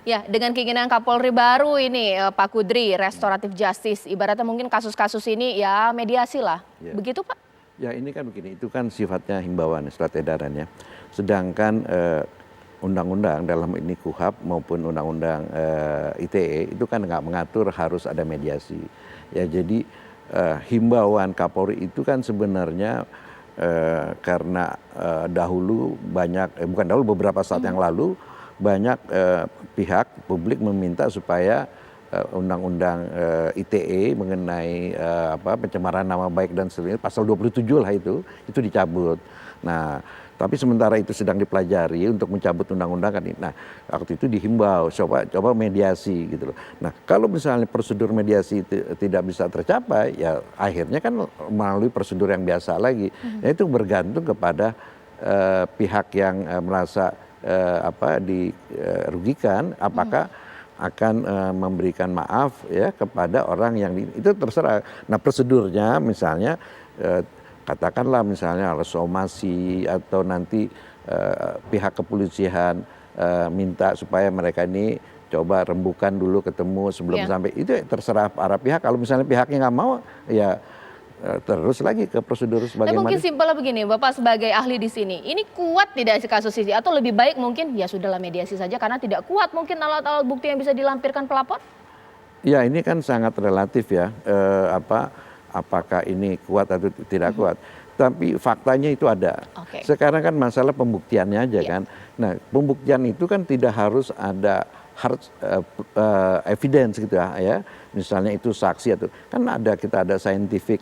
Ya, dengan keinginan Kapolri baru ini, Pak Kudri, restoratif justice, ibaratnya mungkin kasus-kasus ini ya mediasi lah. Ya. Begitu Pak? Ya ini kan begini, itu kan sifatnya himbauan surat edaran ya. Sedangkan undang-undang dalam ini KUHP maupun undang-undang ITE itu kan nggak mengatur harus ada mediasi. Ya jadi himbauan Kapolri itu kan sebenarnya karena dahulu banyak, bukan dahulu beberapa saat yang lalu banyak pihak publik meminta supaya undang-undang ITE mengenai pencemaran nama baik dan sebagainya pasal 27 lah itu dicabut. Nah, tapi sementara itu sedang dipelajari untuk mencabut undang-undang kan. Nah, waktu itu dihimbau coba mediasi gitu loh. Nah, kalau misalnya prosedur mediasi itu tidak bisa tercapai, ya akhirnya kan melalui prosedur yang biasa lagi. Nah, itu bergantung kepada pihak yang merasa dirugikan, apakah akan memberikan maaf ya kepada orang yang itu terserah. Nah prosedurnya misalnya katakanlah misalnya somasi atau nanti pihak kepolisian minta supaya mereka ini coba rembukan dulu ketemu sebelum sampai, itu terserah para pihak. Kalau misalnya pihaknya nggak mau ya terus lagi ke prosedur Tapi sebagaimana. mungkin simpelnya begini, Bapak sebagai ahli di sini, ini kuat tidak sih kasus ini? Atau lebih baik mungkin ya sudahlah mediasi saja karena tidak kuat mungkin alat-alat bukti yang bisa dilampirkan pelapor? Ya ini kan sangat relatif ya, apakah ini kuat atau tidak kuat. Tapi faktanya itu ada. Sekarang kan masalah pembuktiannya aja kan. Nah pembuktian itu kan tidak harus ada hard evidence gitu ya. Misalnya itu saksi atau kan kita ada scientific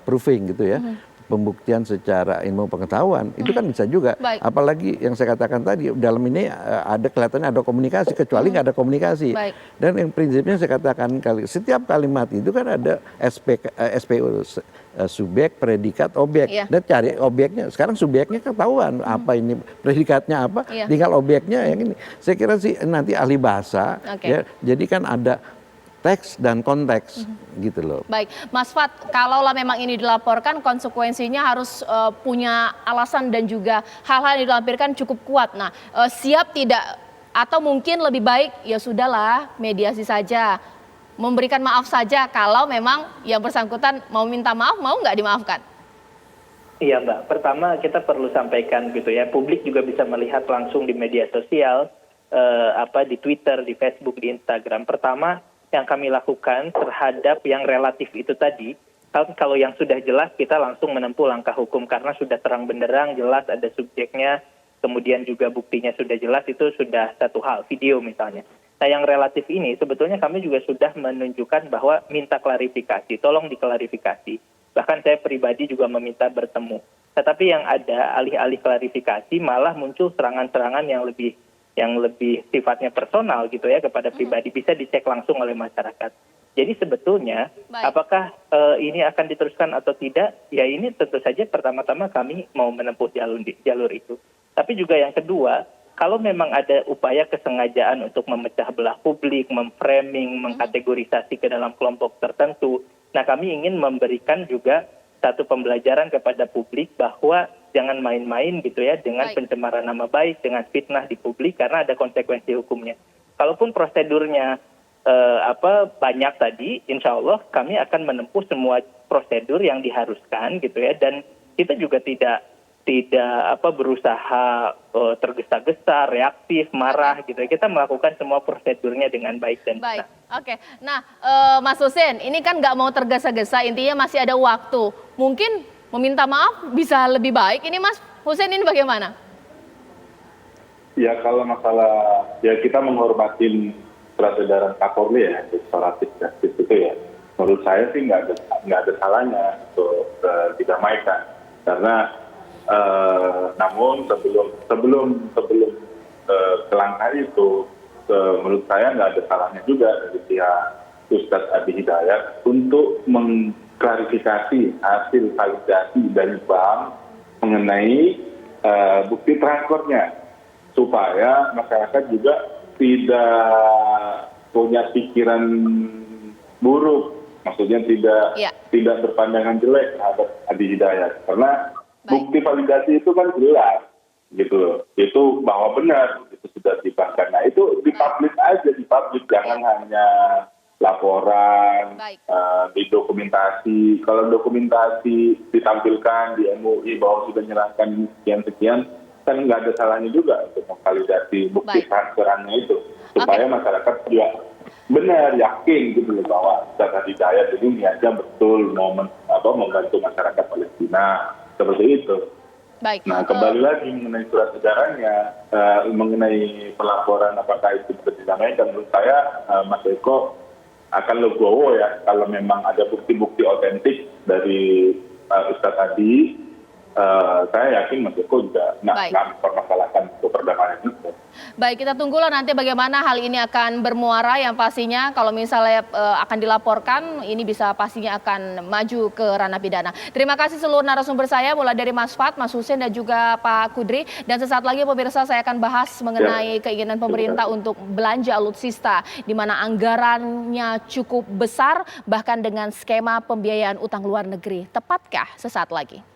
proving gitu ya. Pembuktian secara ilmu pengetahuan itu kan bisa juga. Apalagi yang saya katakan tadi dalam ini ada kelihatannya ada komunikasi, kecuali nggak ada komunikasi. Dan yang prinsipnya saya katakan setiap kalimat itu kan ada SPO, subjek, predikat, objek. Dan cari objeknya. Sekarang subjeknya ketahuan apa ini, predikatnya apa, tinggal objeknya yang ini. Saya kira sih nanti ahli bahasa ya. Jadi kan ada teks dan konteks gitu loh. Baik, Mas Fat, kalaulah memang ini dilaporkan konsekuensinya harus punya alasan dan juga hal-hal yang dilampirkan cukup kuat. Nah, siap tidak atau mungkin lebih baik ya sudahlah mediasi saja, memberikan maaf saja kalau memang yang bersangkutan mau minta maaf, mau nggak dimaafkan? Iya Mbak, pertama kita perlu sampaikan gitu ya, publik juga bisa melihat langsung di media sosial, di Twitter, di Facebook, di Instagram. Pertama, yang kami lakukan terhadap yang relatif itu tadi, kalau yang sudah jelas kita langsung menempuh langkah hukum karena sudah terang benderang, jelas ada subjeknya, kemudian juga buktinya sudah jelas, itu sudah satu hal, video misalnya. Nah yang relatif ini sebetulnya kami juga sudah menunjukkan bahwa minta klarifikasi, tolong diklarifikasi. Bahkan saya pribadi juga meminta bertemu. Tetapi yang ada alih-alih klarifikasi malah muncul serangan-serangan yang lebih sifatnya personal gitu ya kepada pribadi, bisa dicek langsung oleh masyarakat. Jadi sebetulnya apakah ini akan diteruskan atau tidak, ya ini tentu saja pertama-tama kami mau menempuh jalur itu. Tapi juga yang kedua, kalau memang ada upaya kesengajaan untuk memecah belah publik, memframing, mengkategorisasi ke dalam kelompok tertentu, nah kami ingin memberikan juga satu pembelajaran kepada publik bahwa jangan main-main gitu ya dengan pencemaran nama baik, dengan fitnah di publik karena ada konsekuensi hukumnya. Kalaupun prosedurnya banyak tadi, insya Allah kami akan menempuh semua prosedur yang diharuskan gitu ya, dan kita juga tidak berusaha tergesa-gesa, reaktif, marah gitu ya. Kita melakukan semua prosedurnya dengan baik dan benar. Oke. Nah, Mas Husein, ini kan nggak mau tergesa-gesa, intinya masih ada waktu. Mungkin meminta maaf bisa lebih baik. Ini Mas Husein ini bagaimana? Ya kalau masalah ya kita menghormati surat edaran Kapolri ya, restoratif justice itu ya. Menurut saya sih nggak ada salahnya untuk didamaikan. Karena namun sebelum kelangkaan itu menurut saya nggak ada salahnya juga dari pihak Ustadz Adi Hidayat untuk mengklarifikasi hasil validasi dari bank mengenai bukti transfernya supaya masyarakat juga tidak punya pikiran buruk, maksudnya tidak berpandangan jelek terhadap Adi Hidayat, karena bukti validasi itu kan jelas gitu loh. Itu bahwa benar itu sudah dibahkan. Nah itu dipublish aja, dipublish, jangan hanya laporan, Baik. didokumentasi. Kalau dokumentasi ditampilkan di MUI bahwa sudah menyerahkan ini sekian-sekian, kan nggak ada salahnya juga untuk memvalidasi bukti Baik. transferannya itu. Supaya masyarakat juga benar yakin gitu loh bahwa Ustadz Hidayat ini niatnya betul mau membantu masyarakat Palestina. Seperti itu. Baik. Nah, kembali lagi mengenai surat edarannya, mengenai pelaporan apakah itu bisa didamaikan, menurut saya Mas Eko akan legowo ya kalau memang ada bukti-bukti otentik dari Ustadz tadi. Saya yakin Mas Eko juga nggak mempermasalahkan untuk perdamaian itu. Baik, kita tunggulah nanti bagaimana hal ini akan bermuara. Yang pastinya kalau misalnya akan dilaporkan, ini bisa pastinya akan maju ke ranah pidana. Terima kasih seluruh narasumber saya, mulai dari Mas Fad, Mas Hussein, dan juga Pak Kudri. Dan sesaat lagi pemirsa, saya akan bahas mengenai keinginan pemerintah untuk belanja alutsista, di mana anggarannya cukup besar, bahkan dengan skema pembiayaan utang luar negeri. Tepatkah? Sesaat lagi.